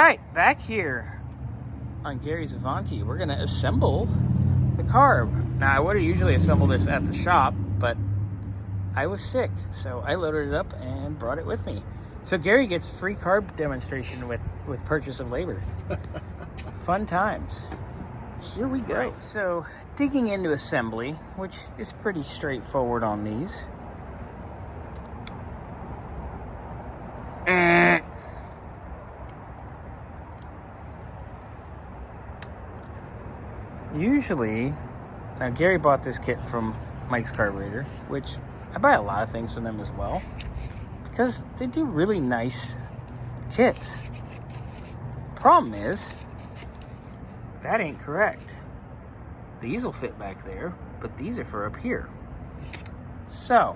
right, back here on Gary's Avanti, we're gonna assemble the carb. Now, I would have usually assembled this at the shop, but I was sick, so I loaded it up and brought it with me. So Gary gets free carb demonstration with purchase of labor. Fun times. Here we go. Right, so digging into assembly, which is pretty straightforward on these. Usually, now Gary bought this kit from Mike's Carburetor, which I buy a lot of things from them as well, because they do really nice kits. Problem is, that ain't correct. These will fit back there, but these are for up here. So,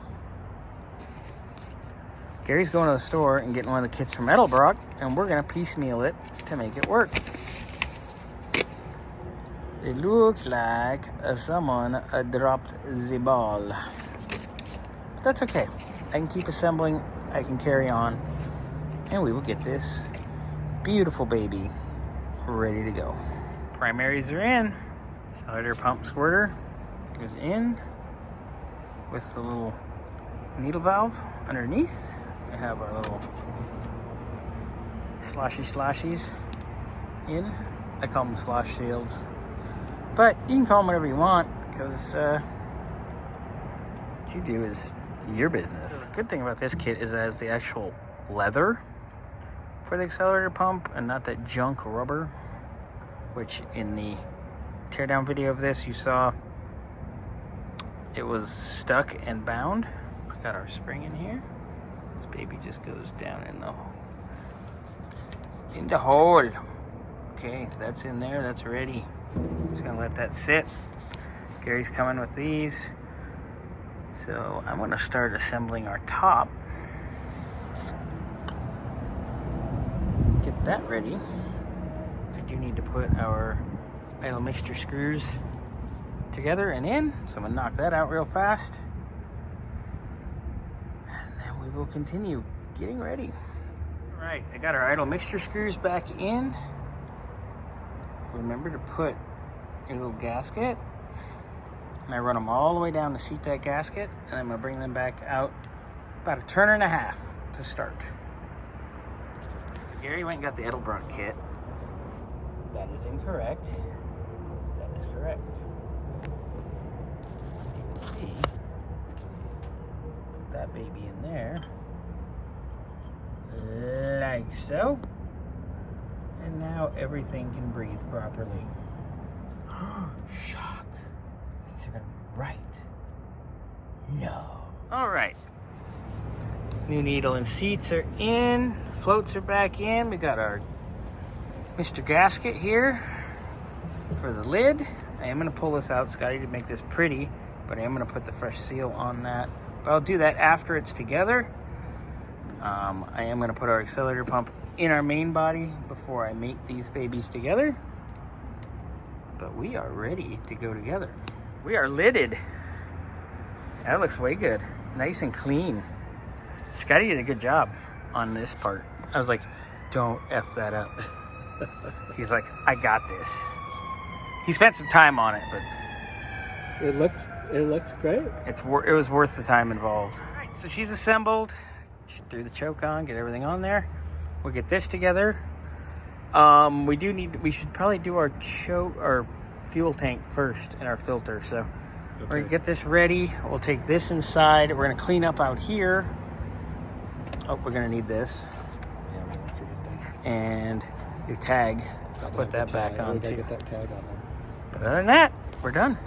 Gary's going to the store and getting one of the kits from Edelbrock, and we're going to piecemeal it to make it work. It looks like someone dropped the ball. But that's okay. I can keep assembling, I can carry on, and we will get this beautiful baby ready to go. Primaries are in. Accelerator pump squirter is in with the little needle valve underneath. We have our little sloshies in. I call them slosh shields, but you can call them whatever you want, because what you do is your business. So the good thing about this kit is that it's the actual leather for the accelerator pump and not that junk rubber, which in the teardown video of this you saw it was stuck and bound. We got our spring in here. This baby just goes down in the hole. Okay, that's in there, that's ready. Just gonna let that sit. Gary's coming with these. So I'm gonna start assembling our top. Get that ready. I do need to put our idle mixture screws together and in, so I'm gonna knock that out real fast. And then we will continue getting ready. All right, I got our idle mixture screws back in. Remember to put a little gasket, and I run them all the way down to seat that gasket, and I'm gonna bring them back out about a turn and a half to start. So Gary went and got the Edelbrock kit. That is incorrect. That is correct. You can see, put that baby in there, like so. And now everything can breathe properly. Shock. Things are gonna be right. No. All right. New needle and seats are in. Floats are back in. We got our Mr. Gasket here for the lid. I am gonna pull this out, Scotty, to make this pretty, but I am gonna put the fresh seal on that. But I'll do that after it's together. I am gonna put our accelerator pump in our main body before I mate these babies together. But we are ready to go together. We are lidded. That looks way good. Nice and clean. Scotty did a good job on this part. I was like, don't F that up. He's like, I got this. He spent some time on it, but it looks great. It was worth the time involved. All right, so she's assembled. Just threw the choke on, get everything on there. We'll get this together. We should probably do our fuel tank first and our filter. So okay, we're gonna get this ready. We'll take this inside. We're gonna clean up out here. Oh, we're gonna need this. Yeah, we won't forget that. And your tag. I'll put that back on too. Get that tag on there. But other than that, we're done.